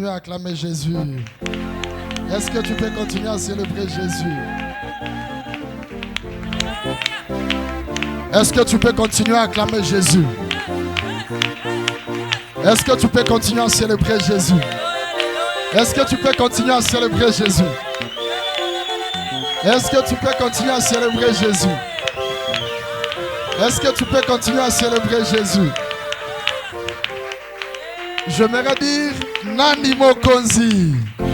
à acclamer Jésus. Est-ce que tu peux continuer à célébrer Jésus? Est-ce que tu peux continuer à acclamer Jésus? Est-ce que tu peux continuer à célébrer Jésus? Est-ce que tu peux continuer à célébrer Jésus? Est-ce que tu peux continuer à célébrer Jésus? Est-ce que tu peux continuer à célébrer Jésus? J'aimerais dire Nani Mokonzi.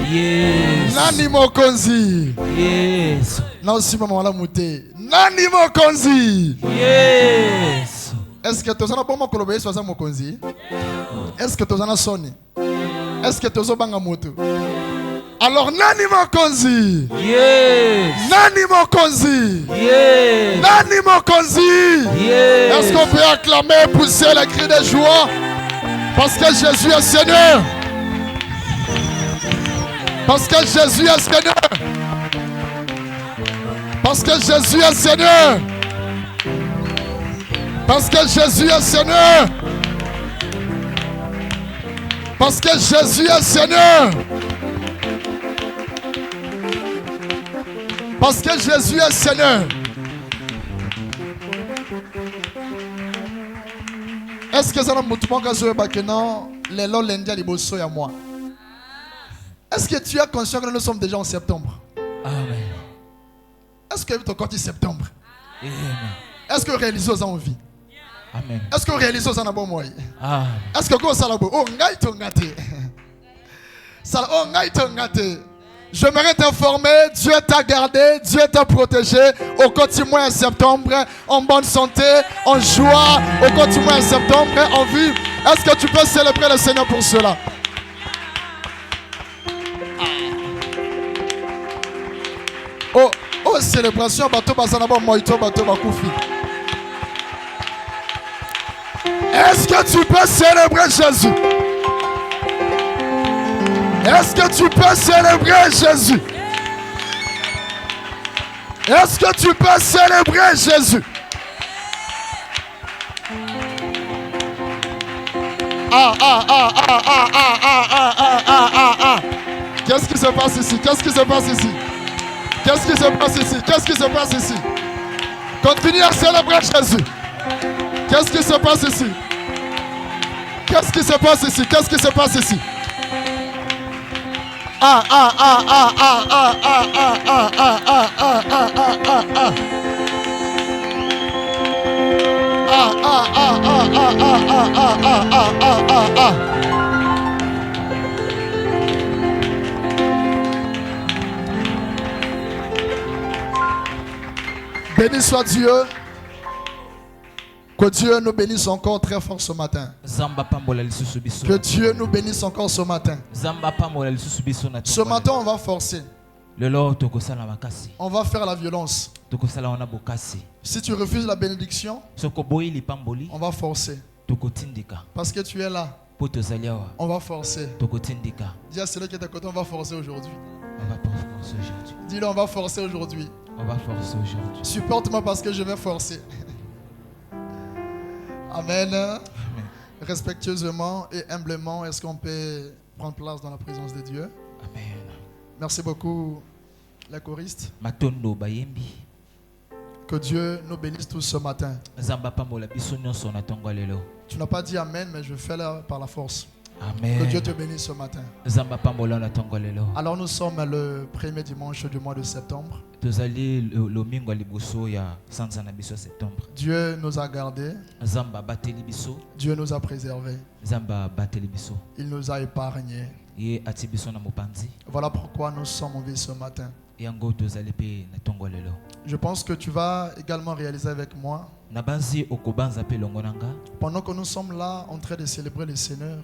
Yes. Nani Mokonzi. Yes. Là aussi, maman, la moutée. Nani Mokonzi. Yes. Est-ce que tu as un bon mot colobé sur Mokonzi? Est-ce que tu as un sonné? Est-ce que tu as un bon moto? Alors, Nani Mokonzi. Yes. Nani Mokonzi. Yes. Nani Mokonzi. Yes. Est-ce qu'on peut acclamer, pousser les cris de joie? Parce que Jésus est Seigneur. Parce que Jésus est Seigneur. Parce que Jésus est Seigneur. Parce que Jésus est Seigneur. Parce que Jésus est Seigneur. Parce que Jésus est Seigneur. Est-ce que ça n'a pas moi? Est-ce que tu es conscient que nous sommes déjà en septembre? Amen. Est-ce que tu es sorti septembre? Amen. Est-ce que réaliser aux envies? Amen. Est-ce que réaliser aux anabos moi? Amen. Est-ce que ça la oh ngai tongate? Ça oh ngai tongate. J'aimerais t'informer, Dieu t'a gardé, Dieu t'a protégé au quotidien en septembre, en bonne santé, en joie, au quotidien en septembre, en vie. Est-ce que tu peux célébrer le Seigneur pour cela? Oh, célébration, bateau basanaba moito, bateau bakoufi. Est-ce que tu peux célébrer Jésus? Est-ce que tu peux célébrer Jésus? Est-ce que tu peux célébrer Jésus? Qu'est-ce qui se passe ici? Qu'est-ce qui se passe ici? Qu'est-ce qui se passe ici? Qu'est-ce qui se passe ici? Continue à célébrer Jésus. Qu'est-ce qui se passe ici? Qu'est-ce qui se passe ici? Qu'est-ce qui se passe ici? Béni soit Dieu. Que Dieu nous bénisse encore très fort ce matin. Que Dieu nous bénisse encore ce matin. Ce matin, on va forcer. On va faire la violence. Si tu refuses la bénédiction, on va forcer. Parce que tu es là. On va forcer. Dis à celui qui est à côté, on va forcer aujourd'hui. Dis-le, on va forcer aujourd'hui. Supporte-moi parce que je vais forcer. Amen. Amen. Respectueusement et humblement, est-ce qu'on peut prendre place dans la présence de Dieu? Amen. Merci beaucoup, les choristes. Que Dieu nous bénisse tous ce matin. Tu n'as pas dit Amen, mais je fais là par la force. Amen. Que Dieu te bénisse ce matin. Alors nous sommes le premier dimanche du mois de septembre. Dieu nous a gardés. Dieu nous a préservés. Il nous a épargnés. Voilà pourquoi nous sommes en vie ce matin. Je pense que tu vas également réaliser avec moi. Pendant que nous sommes là en train de célébrer le Seigneur,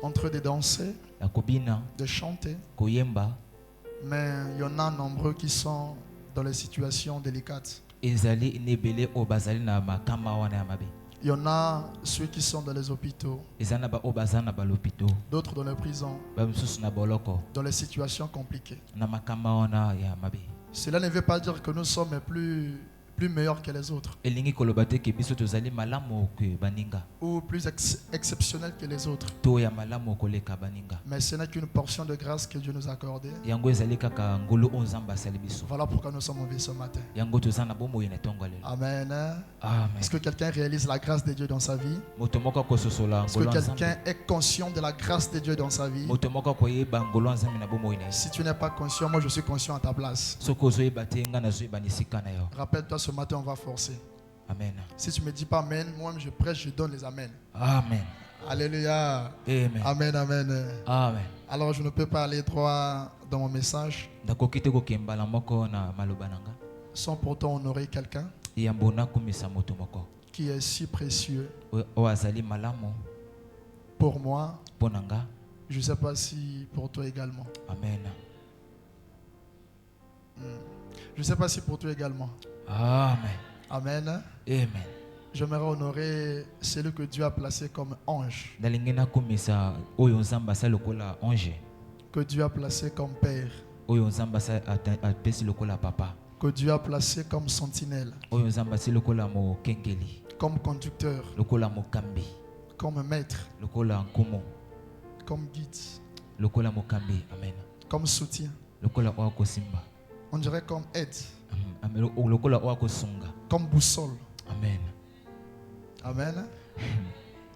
en train de danser, de chanter, mais il y en a nombreux qui sont dans des situations délicates. Il y en a ceux qui sont dans les hôpitaux, d'autres dans les prisons, dans les situations compliquées. Cela ne veut pas dire que nous sommes plus plus meilleur que les autres ou plus exceptionnel que les autres. Mais ce n'est qu'une portion de grâce que Dieu nous a accordée. Voilà pourquoi nous sommes en vie ce matin. Amen. Est-ce que quelqu'un réalise la grâce de Dieu dans sa vie? Est-ce que quelqu'un est conscient de la grâce de Dieu dans sa vie? Si tu n'es pas conscient, moi je suis conscient à ta place. Rappelle-toi, ce matin on va forcer. Amen. Si tu ne me dis pas amen, moi je prêche, je donne les amen. Amen. Alléluia. Amen. Amen, amen. Amen. Alors je ne peux pas aller droit dans mon message sans pourtant honorer quelqu'un qui est si précieux pour moi. Je ne sais pas si pour toi également. Amen. Je ne sais pas si pour toi également. Amen. Amen. Amen. J'aimerais honorer celui que Dieu a placé comme ange. Que Dieu a placé comme père. Que Dieu a placé comme sentinelle. Comme conducteur. Comme maître. Comme guide. Comme soutien. On dirait comme aide. Comme boussole. Amen. Amen.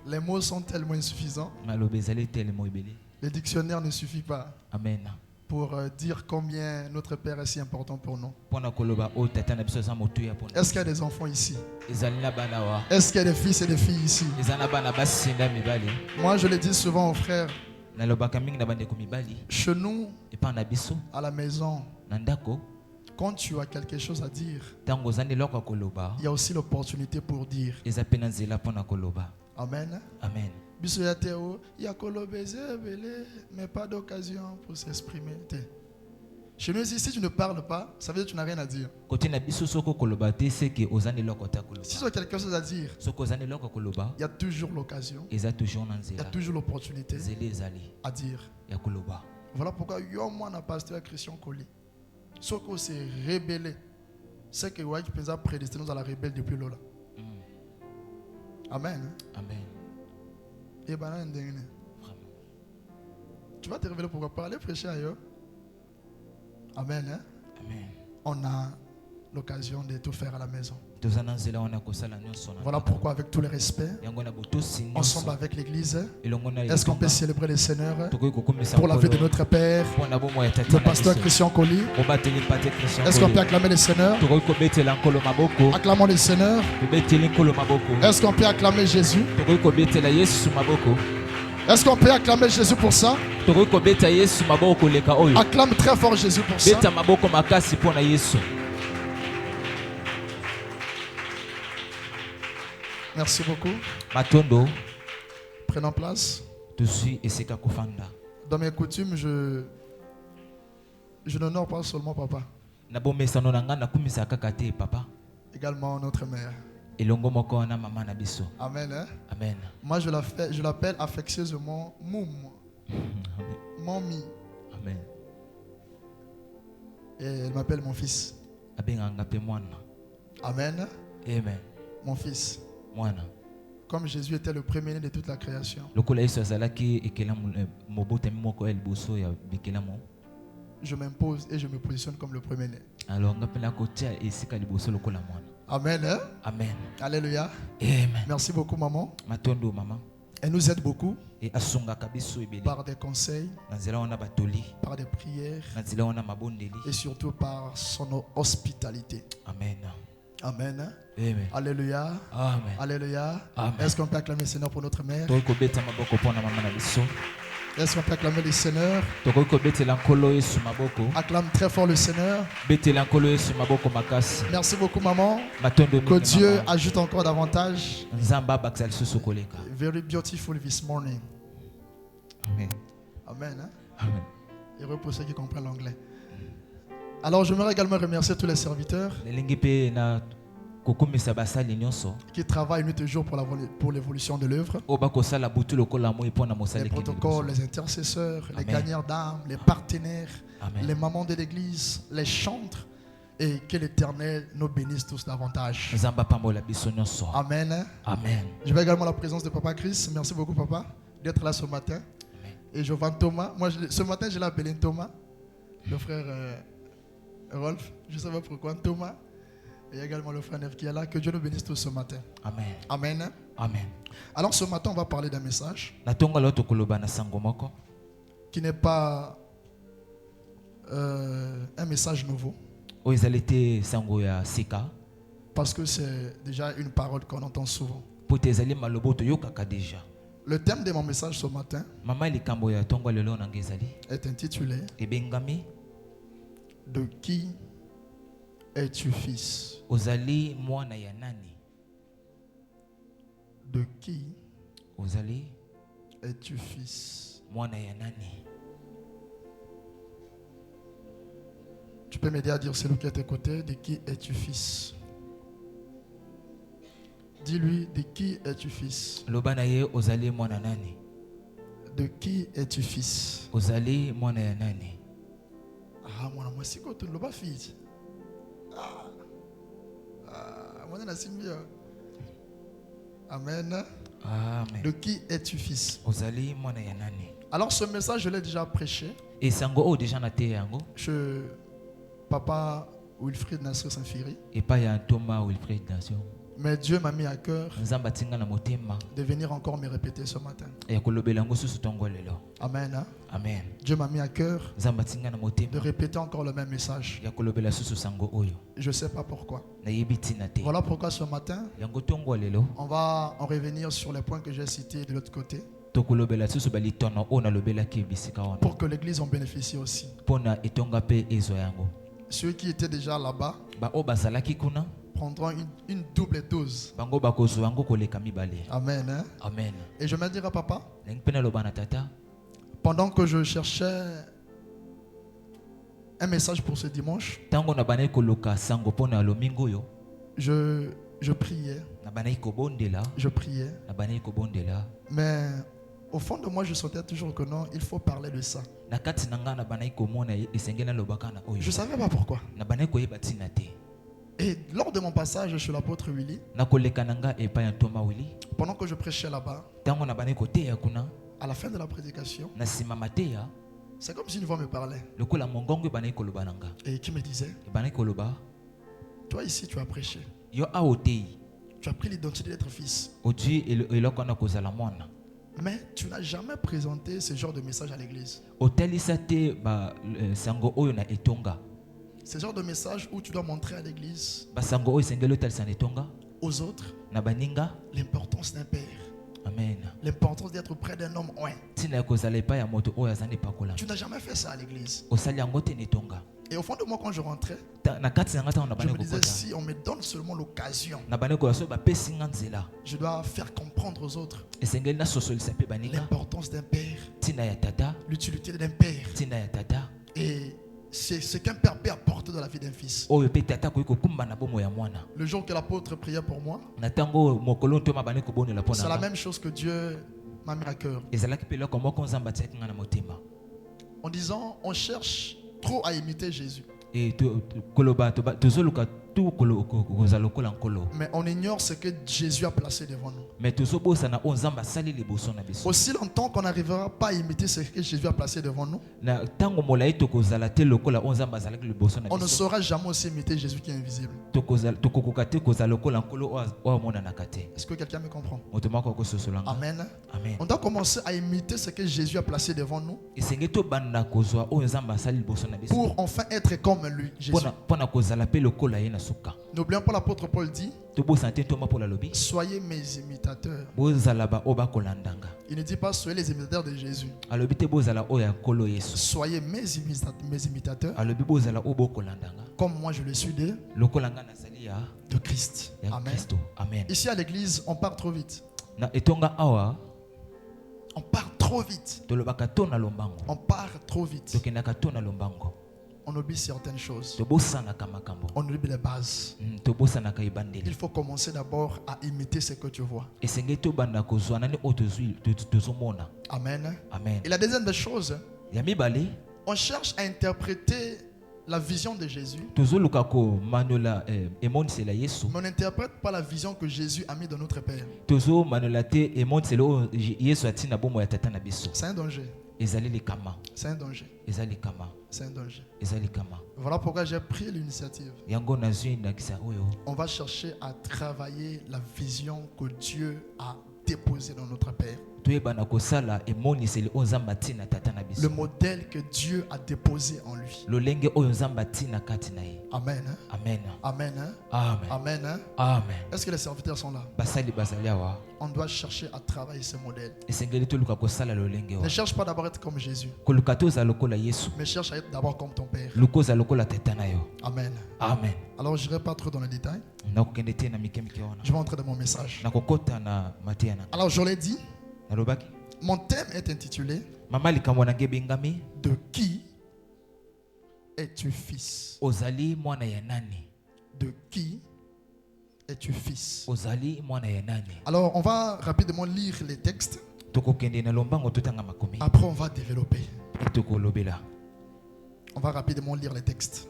Les mots sont tellement insuffisants. Le dictionnaire ne suffit pas. Amen. Pour dire combien notre Père est si important pour nous. Est-ce qu'il y a des enfants ici? Est-ce qu'il y a des fils et des filles ici? Moi je le dis souvent aux frères. Chez nous, à la maison, quand tu as quelque chose à dire, il y a aussi l'opportunité pour dire. Amen. Amen. Il y a mais pas d'occasion pour s'exprimer. Chez nous ici, si tu ne parles pas, ça veut dire que tu n'as rien à dire. Si tu as quelque chose à dire, il y a toujours l'occasion. Il y a toujours l'opportunité à dire. Voilà pourquoi moi, le pasteur Christian Colli, ce qu'on s'est rébellé, c'est que tu peux prédestiner à la rebelle depuis là. Amen. Amen. Et tu vas te révéler pour parler, prêcher ailleurs. Amen. Hein? Amen. On a l'occasion de tout faire à la maison. Voilà pourquoi, avec tout le respect, ensemble avec l'église, est-ce qu'on peut célébrer le Seigneur pour la vie de notre Père, le pasteur Christian Colli? Est-ce qu'on peut acclamer le Seigneur? Acclamons le Seigneur. Est-ce qu'on peut acclamer Jésus? Est-ce qu'on peut acclamer Jésus pour ça? Acclame très fort Jésus pour ça. Merci beaucoup. Prenons place. Dans mes coutumes, je n'honore pas seulement papa. Également notre mère. Amen. Hein? Amen. Moi, je l'appelle affectueusement Moum. Mommy. Amen. Et elle m'appelle mon fils. Amen. Amen. Mon fils. Comme Jésus était le premier-né de toute la création, je m'impose et je me positionne comme le premier-né. Amen. Hein? Amen. Alléluia. Amen. Merci beaucoup, maman. Elle nous aide beaucoup par des conseils, par des prières et surtout par son hospitalité. Amen. Amen. Amen. Alléluia. Amen. Alléluia. Amen. Est-ce qu'on peut acclamer le Seigneur pour notre mère? Est-ce qu'on peut acclamer le Seigneur? Acclame très fort le Seigneur. Merci beaucoup, maman. Que Dieu ajoute encore davantage. Very beautiful this morning. Amen. Amen. Hein? Amen. Et pour ceux qui comprennent l'anglais. Alors, j'aimerais également remercier tous les serviteurs qui travaillent nuit et jour pour l'évolution de l'œuvre. Les protocoles, les intercesseurs, les gagnants d'âmes, les partenaires, les mamans de l'église, les chantres Et que l'Éternel nous bénisse tous davantage. Amen. Amen. Je vais également la présence de Papa Chris. Merci beaucoup, Papa, d'être là ce matin. Amen. Et je vois Thomas. Moi, ce matin, je l'ai appelé Thomas. Le frère Rolf. Je ne sais pas pourquoi. Thomas. Et également le frère Nev qui est là. Que Dieu nous bénisse tous ce matin. Amen. Amen. Amen. Alors ce matin, on va parler d'un message qui n'est pas un message nouveau. Parce que c'est déjà une parole qu'on entend souvent. Le thème de mon message ce matin est intitulé De qui es-tu fils? De qui es-tu fils? Tu peux m'aider à dire celui qui est à tes côtés, de qui es-tu fils? Dis-lui, de qui es-tu fils? De qui es-tu fils? Ah, moi, si tu ne pas fils. Moi, je suis bien. Amen. Amen. De qui es-tu fils? Alors, ce message, je l'ai déjà prêché. Papa Wilfried Nassir Sanfiri. Mais Dieu m'a mis à cœur de venir encore me répéter ce matin. Amen. Amen. Dieu m'a mis à cœur de répéter encore le même message. Je ne sais pas pourquoi. Voilà pourquoi ce matin, on va en revenir sur les points que j'ai cités de l'autre côté. Pour que l'église en bénéficie aussi. Ceux qui étaient déjà là-bas prendront une double dose. Amen. Hein? Amen. Et je me dirai, papa, pendant que je cherchais un message pour ce dimanche, je priais. Je priais. Mais au fond de moi, je sentais toujours que non, il faut parler de ça. Je ne savais pas pourquoi. Et lors de mon passage chez l'apôtre Willy, pendant que je prêchais là-bas, à la fin de la prédication, c'est comme si une voix me parlait et qui me disait, toi ici tu as prêché, tu as pris l'identité d'être fils, mais tu n'as jamais présenté ce genre de message à l'église. Ce genre de message où tu dois montrer à l'église, aux autres, l'importance d'un père. Amen. L'importance d'être près d'un homme. Ouais. Tu n'as jamais fait ça à l'église. Et au fond de moi, quand je rentrais, je me disais, si on me donne seulement l'occasion, je dois faire comprendre aux autres l'importance d'un père, l'utilité d'un père. Et c'est ce qu'un père peut apporter dans la vie d'un fils. Le jour que l'apôtre priait pour moi, c'est la même chose que Dieu m'a mis à cœur. En disant, on cherche trop à imiter Jésus, mais on ignore ce que Jésus a placé devant nous. Aussi longtemps qu'on n'arrivera pas à imiter ce que Jésus a placé devant nous, on ne saura jamais aussi imiter Jésus qui est invisible. Est-ce que quelqu'un me comprend? Amen. Amen. On doit commencer à imiter ce que Jésus a placé devant nous pour enfin être comme lui, Jésus. N'oublions pas, l'apôtre Paul dit, soyez mes imitateurs. Il ne dit pas soyez les imitateurs de Jésus. Soyez mes imitateurs, comme moi je le suis de Christ. Amen. Ici à l'église, on part trop vite. On part trop vite. On part trop vite. On oublie certaines choses. On oublie les bases. Il faut commencer d'abord à imiter ce que tu vois. Amen. Amen. Et la deuxième des choses, on cherche à interpréter la vision de Jésus, mais on n'interprète pas la vision que Jésus a mis dans notre Père. C'est un danger. C'est un danger. C'est un danger. Voilà pourquoi j'ai pris l'initiative. On va chercher à travailler la vision que Dieu a déposée dans notre Père. Le modèle que Dieu a déposé en lui. Amen. Amen. Amen. Amen. Amen. Amen. Est-ce que les serviteurs sont là? On doit chercher à travailler ce modèle. Ne cherche pas d'abord à être comme Jésus, mais cherche à être d'abord comme ton Père. Amen. Amen. Alors je n'irai pas trop dans les détails. Je vais entrer dans mon message. Alors je l'ai dit, mon thème est intitulé De qui es-tu fils? De qui es-tu fils? Alors on va rapidement lire les textes. Après on va développer. On va rapidement lire les textes.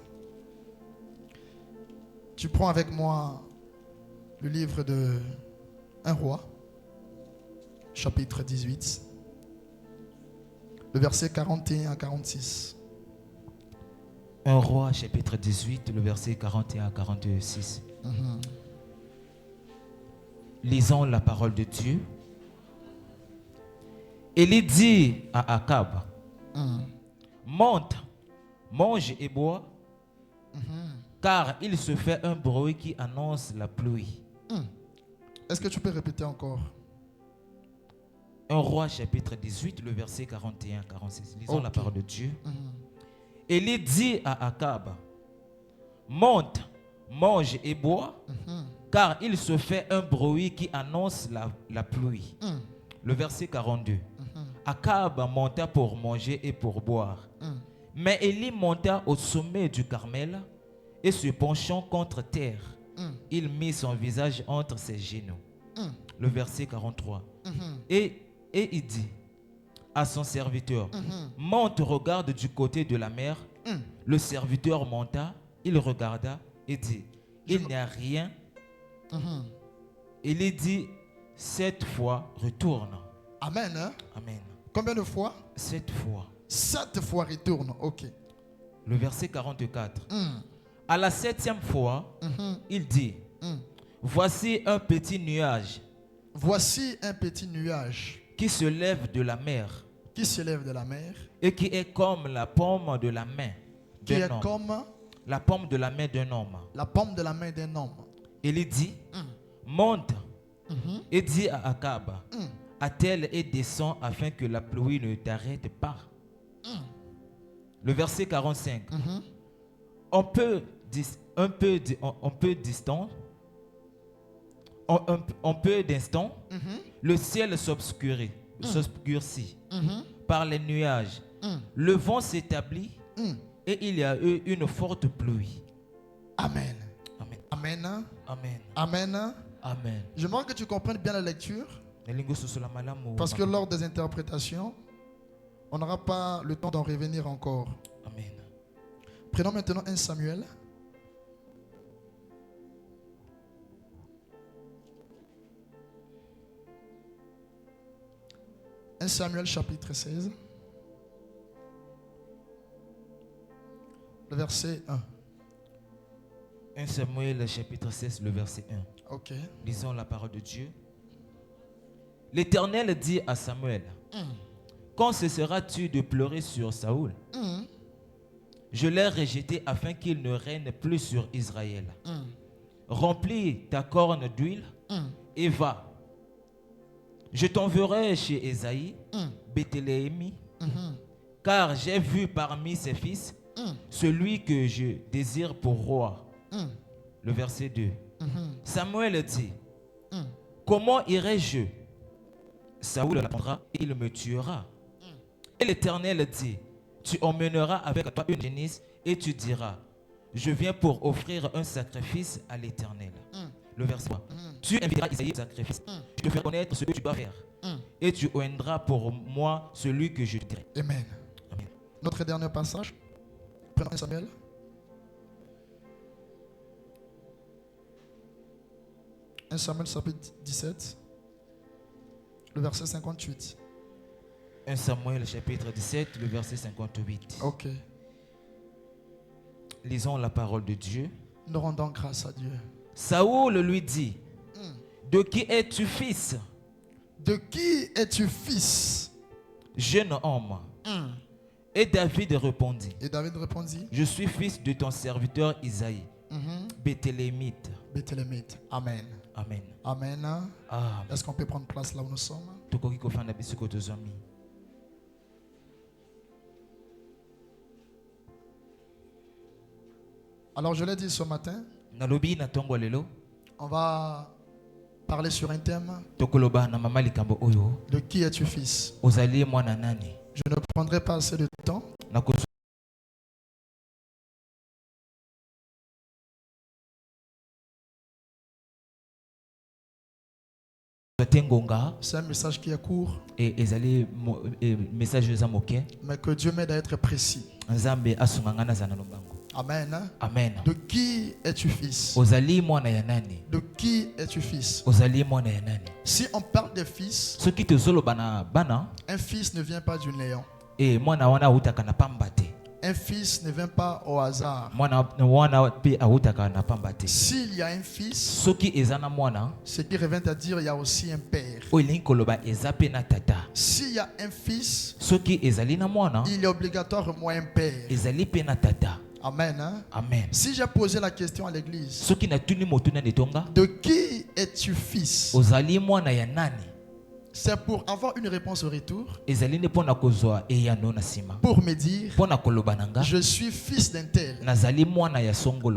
Tu prends avec moi le livre de 1 roi, chapitre 18, le verset 41 à 46. 1 roi, chapitre 18, le verset 41 à 46. Lisons la parole de Dieu. Élie dit à Akab, monte, mange et bois, car il se fait un bruit qui annonce la pluie. Est-ce que tu peux répéter encore? 1 roi, chapitre 18, le verset 41 à 46. Lisons la parole de Dieu. Élie dit à Akab, monte, mange et bois, car il se fait un bruit qui annonce la pluie. Le verset 42. Akab monta pour manger et pour boire. Mais Élie monta au sommet du Carmel et se penchant contre terre, il mit son visage entre ses genoux. Le verset 43. Et il dit à son serviteur, monte, regarde du côté de la mer. Le serviteur monta, il regarda et dit, il n'y a rien. Il dit, 7 fois, retourne. Amen. Amen. Combien de fois? 7 fois. 7 fois retourne, ok. Le verset 44. À la 7e fois, il dit, voici un petit nuage. Voici un petit nuage. Qui se lève de la mer. Qui se lève de la mer. Et qui est comme la paume de la main. Qui est comme la paume de la main d'un homme. La paume de la main d'un homme. Il dit, monte et dit à Akab, attelle et descend afin que la pluie ne t'arrête pas. Le verset 45. Un peu d'instant, le ciel s'obscurcit par les nuages. Le vent s'établit et il y a eu une forte pluie. Amen. Amen. Amen. Amen. Amen. Amen. J'aimerais que tu comprennes bien la lecture. Parce que lors des interprétations, on n'aura pas le temps d'en revenir encore. Amen. Prenons maintenant 1 Samuel. Samuel chapitre 16. Le verset 1. 1 Samuel chapitre 16, le verset 1. Ok. Lisons la parole de Dieu. L'Éternel dit à Samuel, quand cesseras-tu de pleurer sur Saoul? Je l'ai rejeté afin qu'il ne règne plus sur Israël. Remplis ta corne d'huile et va. Je t'enverrai chez Ésaïe, Béthélémi, car j'ai vu parmi ses fils celui que je désire pour roi. Le verset 2. Samuel dit, comment irai-je? Saoul répondra et il me tuera. Et l'Éternel dit, tu emmèneras avec toi une génisse et tu diras, je viens pour offrir un sacrifice à l'Éternel. Le verset 3. Tu inviteras Isaïe au sacrifice. Je te ferai connaître ce que tu dois faire. Et tu oindras pour moi celui que je dirai. Amen. Amen. Notre dernier passage. Prenons 1 Samuel. 1 Samuel chapitre 17, le verset 58. 1 Samuel chapitre 17, le verset 58. Ok. Lisons la parole de Dieu. Nous rendons grâce à Dieu. Saoul lui dit, de qui es-tu fils? De qui es-tu fils? Jeune homme. Et David répondit. Je suis fils de ton serviteur Isaïe. Béthélémite. Amen. Amen. Amen. Est-ce qu'on peut prendre place là où nous sommes? Alors je l'ai dit ce matin, on va parler sur un thème. De qui es-tu fils? Je ne prendrai pas assez de temps. C'est un message qui est court, mais que Dieu m'aide à être précis. Amen. Amen. De qui es-tu fils? De qui es-tu fils? Si on parle de fils, un fils ne vient pas du néant. Un fils ne vient pas au hasard. S'il y a un fils, ce qui revient à dire il y a aussi un père. S'il y a un fils, il est obligatoirement un père. Amen. Amen. Si j'ai posé la question à l'église, de qui es-tu fils? C'est pour avoir une réponse au retour, pour me dire, je suis fils d'un tel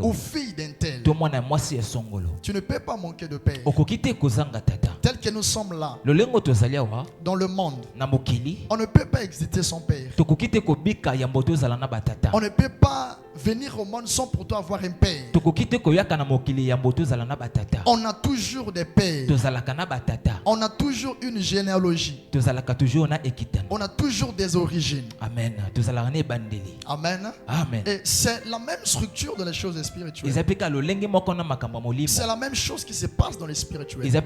ou fille d'un tel. Tu ne peux pas manquer de père. Tel que nous sommes là, dans le monde, on ne peut pas exister sans père. On ne peut pas venir au monde sans pourtant avoir un père. On a toujours des pères. On a toujours une généalogie. On a toujours des origines. Amen. Amen. Amen. Et c'est la même structure dans les choses spirituelles. C'est la même chose qui se passe dans les spirituels. Tu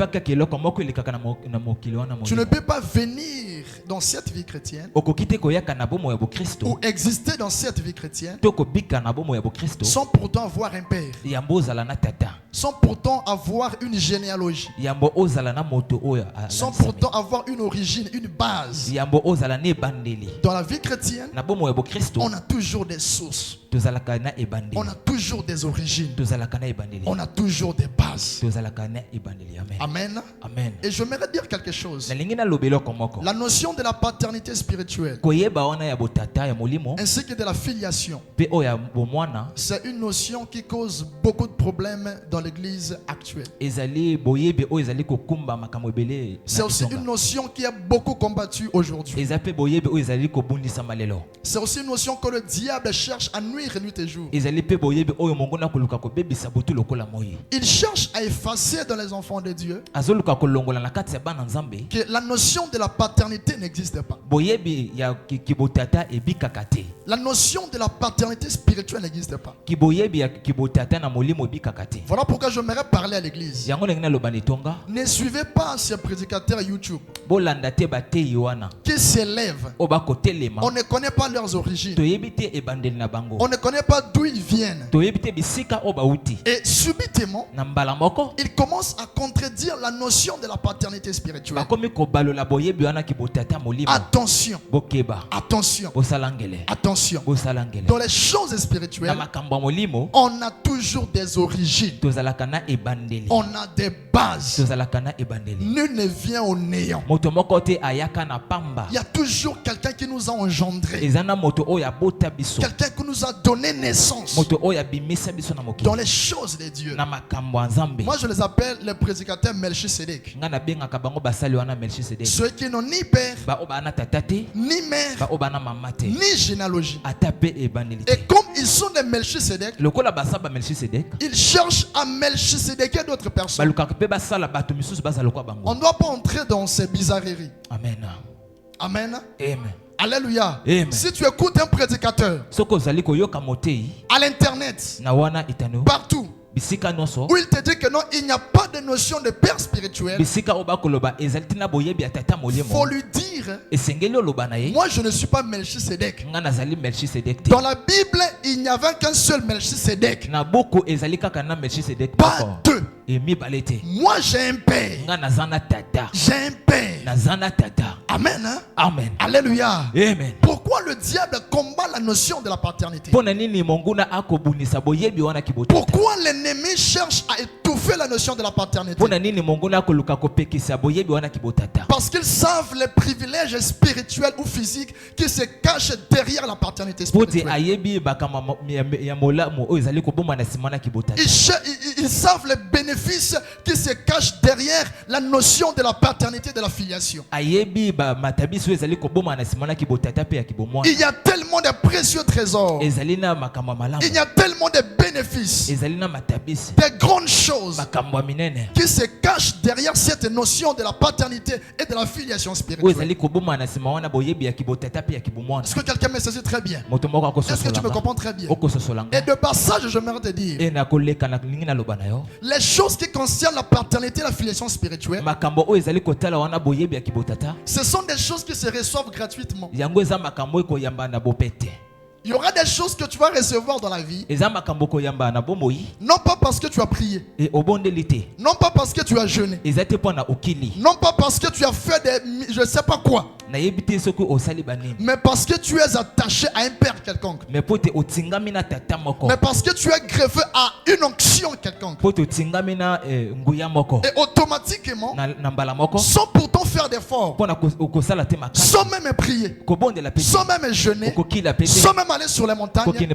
ne peux pas venir dans cette vie chrétienne ou exister dans cette vie chrétienne sans pourtant avoir un père, sans pourtant avoir une généalogie, sans pourtant avoir une origine, une base. Dans la vie chrétienne, on a toujours des sources. On a toujours des origines. On a toujours des bases. Amen. Amen. Et je voudrais dire quelque chose. La notion de la paternité spirituelle ainsi que de la filiation, c'est une notion qui cause beaucoup de problèmes dans l'église actuelle. C'est aussi une notion qui est beaucoup combattue aujourd'hui. C'est aussi une notion que le diable cherche à nuire nuit et jour. Il cherche à effacer dans les enfants de Dieu que la notion de la paternité n'existe pas. La notion de la paternité spirituelle n'existe pas. Voilà pourquoi j'aimerais parler à l'église. Ne suivez pas ces prédicateurs YouTube qui s'élèvent. On ne connaît pas leurs origines. On ne connaît pas d'où ils viennent. Et subitement, ils commencent à contredire la notion de la paternité spirituelle. Attention. Attention. Attention. Dans les choses spirituelles, on a toujours des origines. On a des bases. Nul ne vient au néant. Il y a toujours quelqu'un qui nous a engendrés. Quelqu'un qui nous a donné naissance dans les choses de Dieu. Moi je les appelle les prédicateurs Melchisedec. Ceux qui n'ont ni père, ni mère, ni généalogie. Et comme ils sont des Melchisedec, ils cherchent à Melchisédequer d'autres personnes. On ne doit pas entrer dans ces bizarreries. Amen. Amen. Amen. Alléluia. Amen. Si tu écoutes un prédicateur à l'internet, partout, où il te dit que non, il n'y a pas de notion de père spirituel, il faut lui dire, moi je ne suis pas Melchisedec. Dans la Bible, il n'y avait qu'un seul Melchisedec, pas deux. Moi j'ai un père. J'ai un père. Amen. Hein? Amen. Alléluia. Amen. Pourquoi le diable combat la notion de la paternité? Pourquoi l'ennemi cherche à étouffer la notion de la paternité? Parce qu'ils savent les privilèges spirituels ou physiques qui se cachent derrière la paternité spirituelle. Ils savent les bénéfices qui se cachent derrière la notion de la paternité, de la filiation. Il y a tellement de précieux trésors. Il y a tellement de bénéfices, de grandes choses qui se cachent derrière cette notion de la paternité et de la filiation spirituelle. Est-ce que quelqu'un me saisit très bien? Est-ce que tu me comprends très bien? Et de passage, je me te dire, les choses qui concernent la paternité et la filiation spirituelle, ce sont des choses qui se reçoivent gratuitement. Il y aura des choses que tu vas recevoir dans la vie, non pas parce que tu as prié, non pas parce que tu as jeûné, non pas parce que tu as fait des je ne sais pas quoi, mais parce que tu es attaché à un père quelconque, mais parce que tu es greffé à une onction quelconque, et automatiquement, sans pourtant faire d'efforts, sans même prier, sans même jeûner, sans même aller sur les montagnes, tu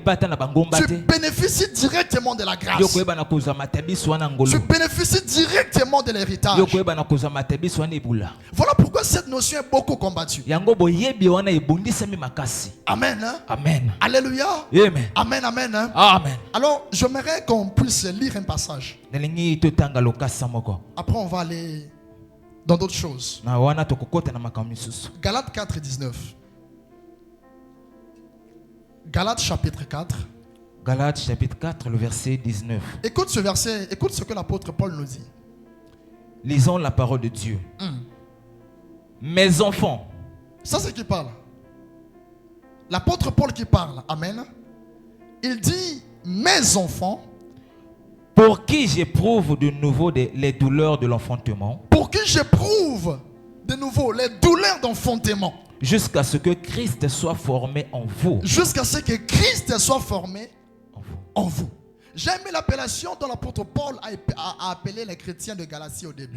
bénéficies directement de la grâce. Tu bénéficies directement de l'héritage. Voilà pourquoi cette notion est beaucoup combattue. Amen. Hein? Amen. Alléluia. Amen. Amen. Amen. Hein? Amen. Alors, j'aimerais qu'on puisse lire un passage. Après, on va aller dans d'autres choses. Galates 4, 19. Galates chapitre 4. Galates chapitre 4, le verset 19. Écoute ce verset, écoute ce que l'apôtre Paul nous dit. Lisons la parole de Dieu. Mes enfants. Ça c'est qui parle. L'apôtre Paul qui parle. Amen. Il dit, mes enfants, pour qui j'éprouve de nouveau les douleurs de l'enfantement. Pour qui j'éprouve de nouveau les douleurs d'enfantement. Jusqu'à ce que Christ soit formé en vous. Jusqu'à ce que Christ soit formé en vous. J'ai aimé l'appellation dont l'apôtre Paul a appelé les chrétiens de Galatie au début.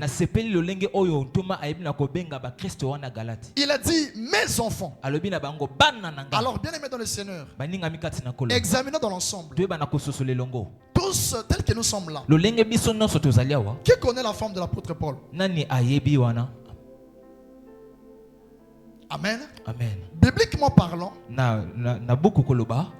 Il a dit mes enfants. Alors bien aimés dans le Seigneur, examinons dans l'ensemble. Tous tels que nous sommes là. Qui connaît la forme de l'apôtre Paul? Amen. Amen. Bibliquement parlant,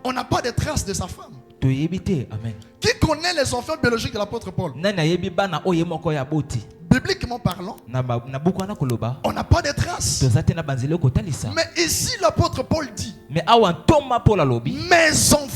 on n'a pas de traces de sa femme. Amen. Qui connaît les enfants biologiques de l'apôtre Paul? Bibliquement parlant, on n'a pas de traces. Mais ici l'apôtre Paul dit, mes enfants.